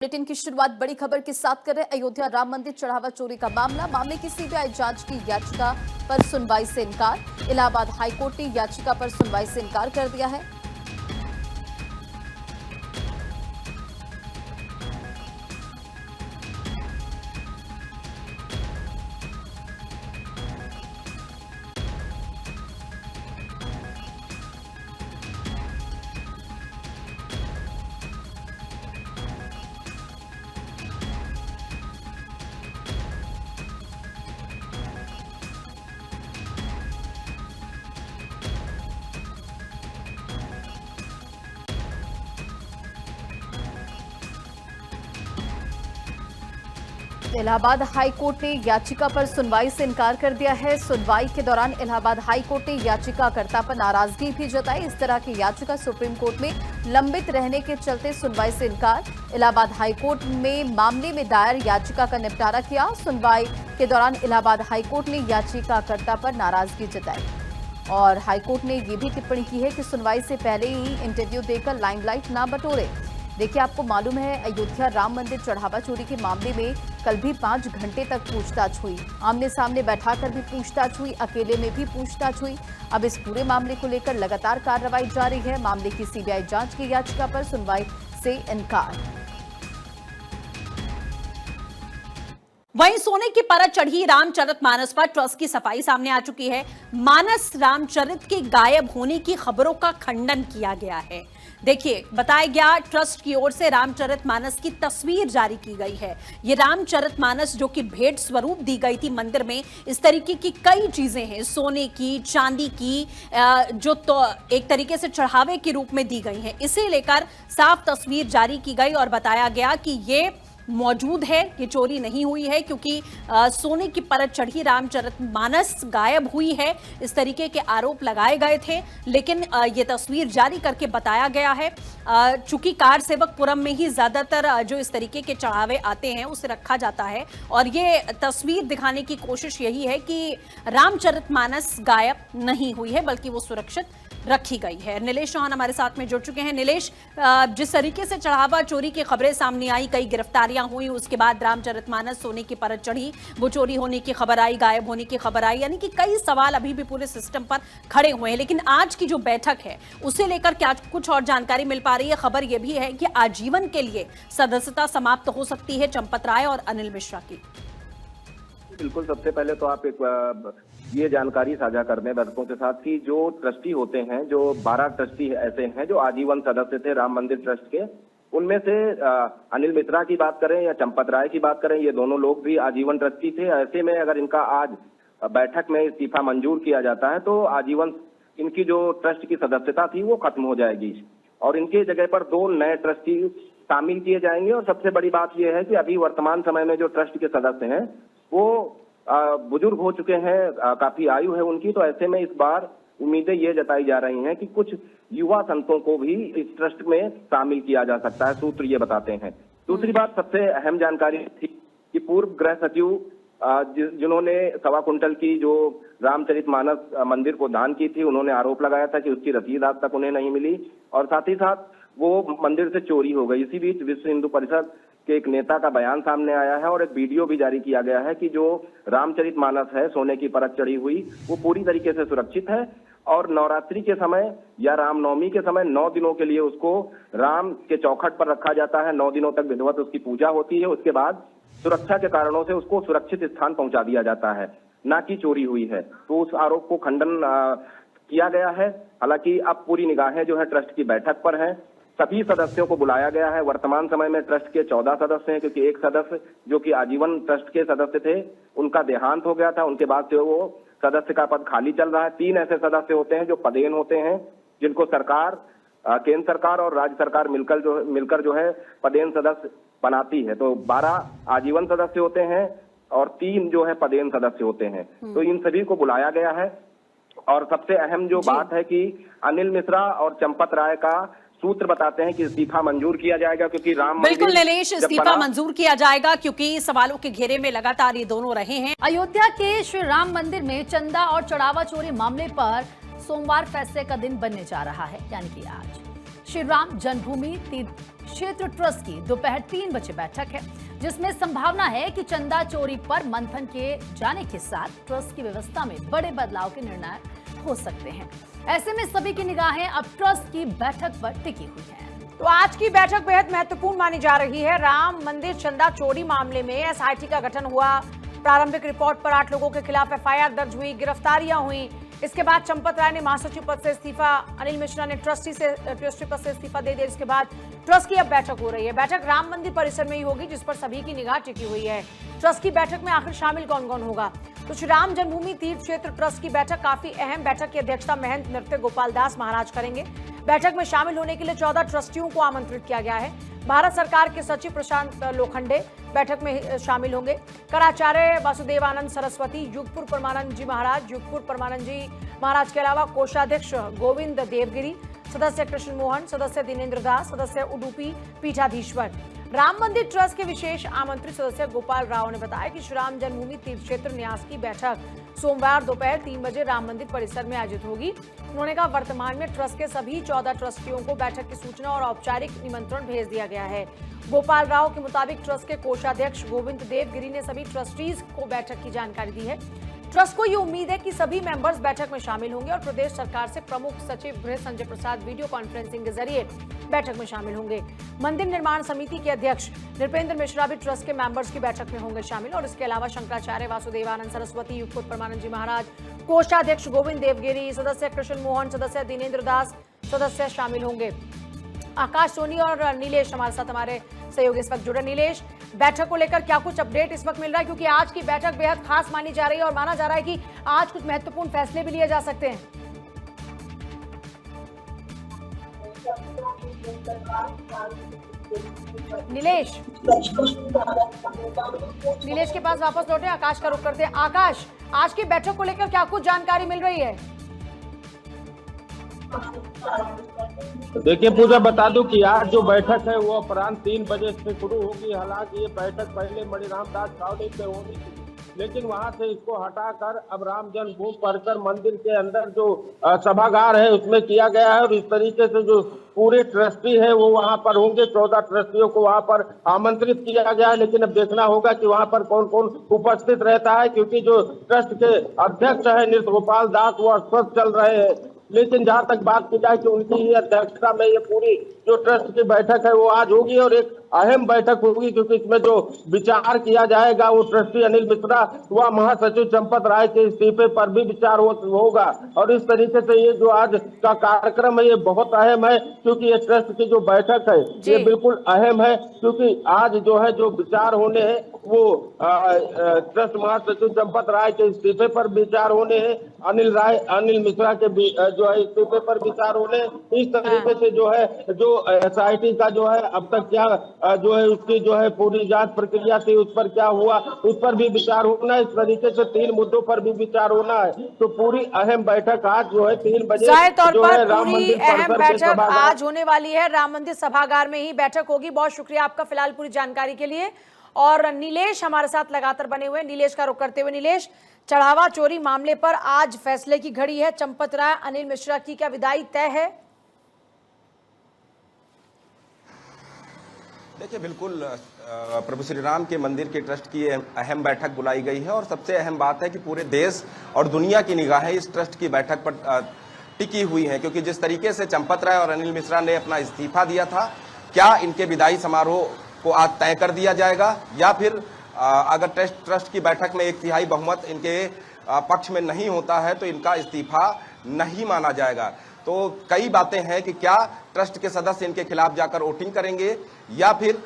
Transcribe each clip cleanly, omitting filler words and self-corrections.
Bulletin की शुरुआत बड़ी खबर के साथ कर रहे अयोध्या राम मंदिर चढ़ावा चोरी का मामले की सीबीआई जांच की याचिका पर सुनवाई से इनकार। इलाहाबाद हाईकोर्ट ने याचिका पर सुनवाई से इनकार कर दिया है। इलाहाबाद हाईकोर्ट ने याचिका पर सुनवाई से इनकार कर दिया है। सुनवाई के दौरान इलाहाबाद हाईकोर्ट ने याचिकाकर्ता पर नाराजगी भी जताई। इस तरह की याचिका सुप्रीम कोर्ट में लंबित रहने के चलते सुनवाई से इनकार। इलाहाबाद हाईकोर्ट में मामले में दायर याचिका का निपटारा किया। सुनवाई के दौरान इलाहाबाद हाईकोर्ट ने याचिकाकर्ता पर नाराजगी जताई और हाईकोर्ट ने यह भी टिप्पणी की है कि सुनवाई से पहले ही इंटरव्यू देकर लाइमलाइट ना बटोरे। देखिए, आपको मालूम है अयोध्या राम मंदिर चढ़ावा चोरी के मामले में कल भी 5 घंटे तक पूछताछ हुई। आमने सामने बैठाकर भी पूछताछ हुई, अकेले में भी पूछताछ हुई। अब इस पूरे मामले को लेकर लगातार कार्रवाई जारी है। मामले की सीबीआई जांच की याचिका पर सुनवाई से इनकार। वहीं सोने की परत चढ़ी रामचरितमानस पर ट्रस्ट की सफाई सामने आ चुकी है। मानस रामचरित के गायब होने की खबरों का खंडन किया गया है। देखिए, बताया गया ट्रस्ट की ओर से रामचरितमानस की तस्वीर जारी की गई है। ये रामचरितमानस जो कि भेंट स्वरूप दी गई थी मंदिर में, इस तरीके की कई चीजें हैं, सोने की, चांदी की, जो तो एक तरीके से चढ़ावे के रूप में दी गई हैं। इसे लेकर साफ तस्वीर जारी की गई और बताया गया कि ये मौजूद है, ये चोरी नहीं हुई है, क्योंकि सोने की परत चढ़ी रामचरितमानस गायब हुई है, इस तरीके के आरोप लगाए गए थे। लेकिन ये तस्वीर जारी करके बताया गया है, चूंकि कार सेवकपुरम में ही ज्यादातर जो इस तरीके के चढ़ावे आते हैं उसे रखा जाता है और ये तस्वीर दिखाने की कोशिश यही है कि रामचरितमानस गायब नहीं हुई है, बल्कि वो सुरक्षित रखी गई है। नीलेश चौहान हमारे साथ में जुड़ चुके हैं। नीलेश, जिस तरीके से चढ़ावा चोरी की खबरें सामने आई, कई गिरफ्तारियां हुई, उसके बाद रामचरितमानस सोने की परत चढ़ी, वो चोरी होने की खबर आई, गायब होने की खबर आई, यानी कि कई सवाल अभी भी पूरे सिस्टम पर खड़े हुए हैं। लेकिन आज की जो बैठक है उसे लेकर क्या कुछ और जानकारी मिल पा रही है? खबर यह भी है कि आजीवन के लिए सदस्यता समाप्त हो सकती है चंपत राय और अनिल मिश्रा की। बिल्कुल, सबसे पहले तो आप एक ये जानकारी साझा कर दें दर्शकों के साथ कि जो ट्रस्टी होते हैं, जो 12 ट्रस्टी ऐसे हैं जो आजीवन सदस्य थे राम मंदिर ट्रस्ट के, उनमें से अनिल मिश्रा की बात करें या चंपत राय की बात करें, ये दोनों लोग भी आजीवन ट्रस्टी थे। ऐसे में अगर इनका आज बैठक में इस्तीफा मंजूर किया जाता है तो आजीवन इनकी जो ट्रस्ट की सदस्यता थी वो खत्म हो जाएगी और इनके जगह पर 2 नए ट्रस्टी शामिल किए जाएंगे। और सबसे बड़ी बात यह है कि अभी वर्तमान समय में जो ट्रस्ट के सदस्य हैं वो बुजुर्ग हो चुके हैं, काफी आयु है उनकी। तो ऐसे में इस बार उम्मीदें ये जताई जा रही हैं कि कुछ युवा संतों को भी इस ट्रस्ट में शामिल किया जा सकता है, सूत्र ये बताते हैं। दूसरी बात, सबसे अहम जानकारी थी कि पूर्व गृह सचिव जिन्होंने 1.25 कुंटल की जो रामचरितमानस मंदिर को दान की थी, उन्होंने आरोप लगाया था कि उसकी रसीद आज तक उन्हें नहीं मिली और साथ ही साथ वो मंदिर से चोरी हो गई। इसी बीच विश्व हिंदू परिषद के एक नेता का बयान सामने आया है और एक वीडियो भी जारी किया गया है कि जो रामचरितमानस है, सोने की परत चढ़ी हुई, वो पूरी तरीके से सुरक्षित है और नवरात्रि के समय या रामनवमी के समय 9 दिनों के लिए उसको राम के चौखट पर रखा जाता है। 9 दिनों तक विधिवत उसकी पूजा होती है। उसके बाद सुरक्षा के कारणों से उसको सुरक्षित स्थान पहुंचा दिया जाता है, ना कि चोरी हुई है। तो उस आरोप को खंडन किया गया है। हालांकि अब पूरी निगाहें जो है ट्रस्ट की बैठक पर हैं। सभी सदस्यों को बुलाया गया है। वर्तमान समय में ट्रस्ट के 14 सदस्य हैं, क्योंकि एक सदस्य जो कि आजीवन ट्रस्ट के सदस्य थे उनका देहांत हो गया था। उनके बाद से वो सदस्य का पद खाली चल रहा है। 3 ऐसे सदस्य होते हैं जो पदेन होते हैं, जिनको सरकार, केंद्र सरकार और राज्य सरकार मिलकर जो है पदेन सदस्य बनाती है। तो 12 आजीवन सदस्य होते हैं और 3 जो है पदेन सदस्य होते हैं। तो इन सभी को बुलाया गया है। और सबसे अहम जो बात है कि अनिल मिश्रा और चंपत राय का सूत्र बताते हैं कि इस्तीफा मंजूर किया जाएगा, क्योंकि राम बिल्कुल नीलेश, इस्तीफा मंजूर किया जाएगा क्योंकि सवालों के घेरे में लगातार ये दोनों रहे हैं। अयोध्या के श्री राम मंदिर में चंदा और चढ़ावा चोरी मामले पर सोमवार फैसले का दिन बनने जा रहा है, यानी कि आज श्री राम जन्मभूमि तीर्थ क्षेत्र ट्रस्ट की दोपहर 3 बजे बैठक है, जिसमें संभावना है कि चंदा चोरी पर मंथन के जाने के साथ ट्रस्ट की व्यवस्था में बड़े बदलाव के निर्णय हो सकते हैं। ऐसे में सभी की निगाहें अब ट्रस्ट की बैठक पर टिकी हुई है। तो आज की बैठक बेहद महत्वपूर्ण मानी जा रही है। राम मंदिर चंदा चोरी मामले में एसआईटी का गठन हुआ। प्रारंभिक रिपोर्ट पर 8 लोगों के खिलाफ एफआईआर दर्ज हुई, गिरफ्तारियां हुई। इसके बाद चंपत राय ने महासचिव पद से इस्तीफा, अनिल मिश्रा ने ट्रस्टी पद से इस्तीफा दे दिया। इसके बाद ट्रस्ट की अब बैठक हो रही है। बैठक राम मंदिर परिसर में ही होगी, जिस पर सभी की निगाह टिकी हुई है। ट्रस्ट की बैठक में आखिर शामिल कौन कौन होगा? तो श्री राम जन्मभूमि तीर्थ क्षेत्र ट्रस्ट की बैठक काफी अहम बैठक की अध्यक्षता महंत नृत्य गोपाल दास महाराज करेंगे। बैठक में शामिल होने के लिए 14 ट्रस्टियों को आमंत्रित किया गया है। भारत सरकार के सचिव प्रशांत लोखंडे बैठक में शामिल होंगे। कराचार्य वासुदेवानंद सरस्वती, युगपुर परमानंद जी महाराज, युगपुर परमानंद जी महाराज के अलावा कोषाध्यक्ष गोविंद देवगिरी, सदस्य कृष्ण मोहन, सदस्य दिनेंद्र दास, सदस्य उडुपी पीठाधीश्वर। राम मंदिर ट्रस्ट के विशेष आमंत्रित सदस्य गोपाल राव ने बताया कि श्री राम जन्मभूमि तीर्थ क्षेत्र न्यास की बैठक सोमवार दोपहर 3 बजे राम मंदिर परिसर में आयोजित होगी। उन्होंने कहा, वर्तमान में ट्रस्ट के सभी 14 ट्रस्टियों को बैठक की सूचना और औपचारिक निमंत्रण भेज दिया गया है। गोपाल राव के मुताबिक ट्रस्ट के कोषाध्यक्ष गोविंद देवगिरी ने सभी ट्रस्टीज को बैठक की जानकारी दी है। ट्रस्ट को ये उम्मीद है कि सभी मेंबर्स बैठक में शामिल होंगे और प्रदेश सरकार से प्रमुख सचिव गृह संजय प्रसाद वीडियो कॉन्फ्रेंसिंग के जरिए बैठक में शामिल होंगे। मंदिर निर्माण समिति के अध्यक्ष नृपेंद्र मिश्रा भी ट्रस्ट के मेंबर्स की बैठक में होंगे शामिल। और इसके अलावा शंकराचार्य वासुदेवानंद सरस्वती, युगपुर परमानंद जी महाराज, कोषाध्यक्ष गोविंद देवगिरी, सदस्य कृष्ण मोहन, सदस्य दिनेंद्र दास सदस्य शामिल होंगे। आकाश सोनी और नीलेश हमारे साथ हमारे सहयोगी इस वक्त जुड़े। नीलेश, बैठक को लेकर क्या कुछ अपडेट इस वक्त मिल रहा है, क्योंकि आज की बैठक बेहद खास मानी जा रही है और माना जा रहा है कि आज कुछ महत्वपूर्ण फैसले भी लिए जा सकते हैं। नीलेश के पास वापस लौटे, आकाश का रुख करते हैं। आकाश, आज की बैठक को लेकर क्या कुछ जानकारी मिल रही है? देखिए पूजा, बता दूं कि आज जो बैठक है वो अपराह्न 3 बजे से शुरू होगी। हालांकि ये बैठक पहले मणिराम दास छावनी पे होनी थी, लेकिन वहां से इसको हटाकर अब राम जन्मभूमि परिसर मंदिर के अंदर जो सभागार है उसमें किया गया है। और इस तरीके से जो पूरे ट्रस्टी है वो वहां पर होंगे। 14 ट्रस्टियों को वहां पर आमंत्रित किया गया है, लेकिन अब देखना होगा कि वहां पर कौन कौन उपस्थित रहता है, क्योंकि जो ट्रस्ट के अध्यक्ष है नृत्य गोपाल दास वो अस्वस्थ चल रहे हैं। लेकिन जहां तक बात की जाए कि उनकी ही अध्यक्षता में ये पूरी जो ट्रस्ट की बैठक है वो आज होगी और एक अहम बैठक होगी, क्योंकि इसमें जो विचार किया जाएगा वो ट्रस्टी अनिल मिश्रा व महासचिव चंपत राय के इस्तीफे पर भी विचार होगा। और इस तरीके से ये जो आज का कार्यक्रम है ये बहुत अहम है, क्योंकि ये ट्रस्ट की जो बैठक है ये बिल्कुल अहम है, क्योंकि आज जो है जो विचार होने हैं वो ट्रस्ट महासचिव चंपत राय के इस्तीफे पर विचार होने हैं, अनिल मिश्रा के जो है इस्तीफे पर विचार होने। इस तरीके से जो है जो एसआईटी का जो है अब तक क्या जो है उसकी जो है पूरी जांच प्रक्रिया थी उस पर क्या हुआ उस पर भी विचार होना है। इस तरीके से 3 मुद्दों पर भी विचार होना है। तो पूरी अहम बैठक आज जो है 3 बजे जो है राम मंदिर बैठक आज होने वाली है। राम मंदिर सभागार में ही बैठक होगी। बहुत शुक्रिया आपका फिलहाल पूरी जानकारी के लिए। और नीलेश हमारे साथ लगातार बने हुए, नीलेश का रुख करते हुए। नीलेश, चढ़ावा चोरी मामले पर आज फैसले की घड़ी है। चंपत राय, अनिल मिश्रा की क्या विदाई तय है? देखिए, बिल्कुल प्रभु श्री राम के मंदिर के ट्रस्ट की अहम बैठक बुलाई गई है और सबसे अहम बात है कि पूरे देश और दुनिया की निगाहें इस ट्रस्ट की बैठक पर टिकी हुई हैं, क्योंकि जिस तरीके से चंपत राय और अनिल मिश्रा ने अपना इस्तीफा दिया था, क्या इनके विदाई समारोह को आज तय कर दिया जाएगा या फिर अगर ट्रस्ट की बैठक में 1/3 बहुमत इनके पक्ष में नहीं होता है तो इनका इस्तीफा नहीं माना जाएगा। तो कई बातें हैं कि क्या ट्रस्ट के सदस्य इनके खिलाफ जाकर वोटिंग करेंगे या फिर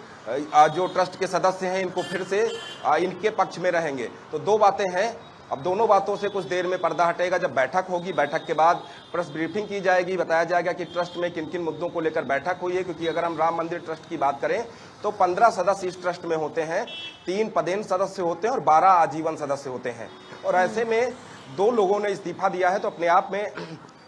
जो ट्रस्ट के सदस्य हैं इनको फिर से इनके पक्ष में रहेंगे। तो 2 बातें हैं। अब दोनों बातों से कुछ देर में पर्दा हटेगा। जब बैठक होगी, बैठक के बाद प्रेस ब्रीफिंग की जाएगी, बताया जाएगा कि ट्रस्ट में किन किन मुद्दों को लेकर बैठक हुई है। क्योंकि अगर हम राम मंदिर ट्रस्ट की बात करें तो 15 सदस्य इस ट्रस्ट में होते हैं, 3 पदेन सदस्य होते हैं और 12 आजीवन सदस्य होते हैं। और ऐसे में 2 लोगों ने इस्तीफा दिया है तो अपने आप में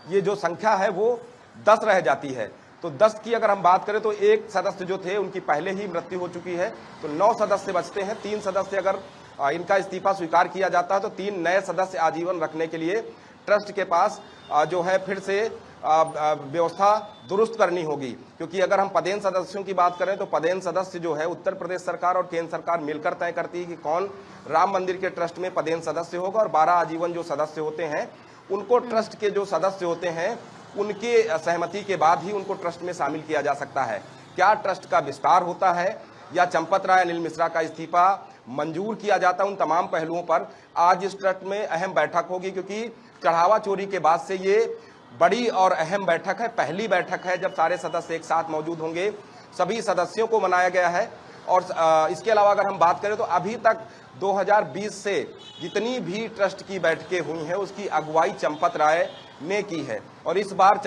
ये जो संख्या है वो 10 रह जाती है। तो 10 की अगर हम बात करें तो 1 सदस्य जो थे उनकी पहले ही मृत्यु हो चुकी है, तो 9 सदस्य बचते हैं। 3 सदस्य अगर इनका इस्तीफा स्वीकार किया जाता है तो 3 नए सदस्य आजीवन रखने के लिए ट्रस्ट के पास जो है फिर से व्यवस्था दुरुस्त करनी होगी, क्योंकि अगर हम पदेन सदस्यों की बात करें तो पदेन सदस्य जो है उत्तर प्रदेश सरकार और केंद्र सरकार मिलकर तय करती है कि कौन राम मंदिर के ट्रस्ट में पदेन सदस्य होगा, और 12 आजीवन जो सदस्य होते हैं उनको ट्रस्ट के जो सदस्य होते हैं उनके सहमति के बाद ही उनको ट्रस्ट में शामिल किया जा सकता है। क्या ट्रस्ट का विस्तार होता है या चंपत राय अनिल मिश्रा का इस्तीफा मंजूर किया जाता है, उन तमाम पहलुओं पर आज इस ट्रस्ट में अहम बैठक होगी, क्योंकि चढ़ावा चोरी के बाद से ये बड़ी और अहम बैठक है, पहली बैठक है जब सारे सदस्य एक साथ मौजूद होंगे। सभी सदस्यों को मनाया गया है। और इसके अलावा अगर हम बात करें तो अभी तक 2020 से जितनी भी ट्रस्ट की बैठकें हुई हैं उसकी अगुवाई चंपत राय ने की है, और इस बार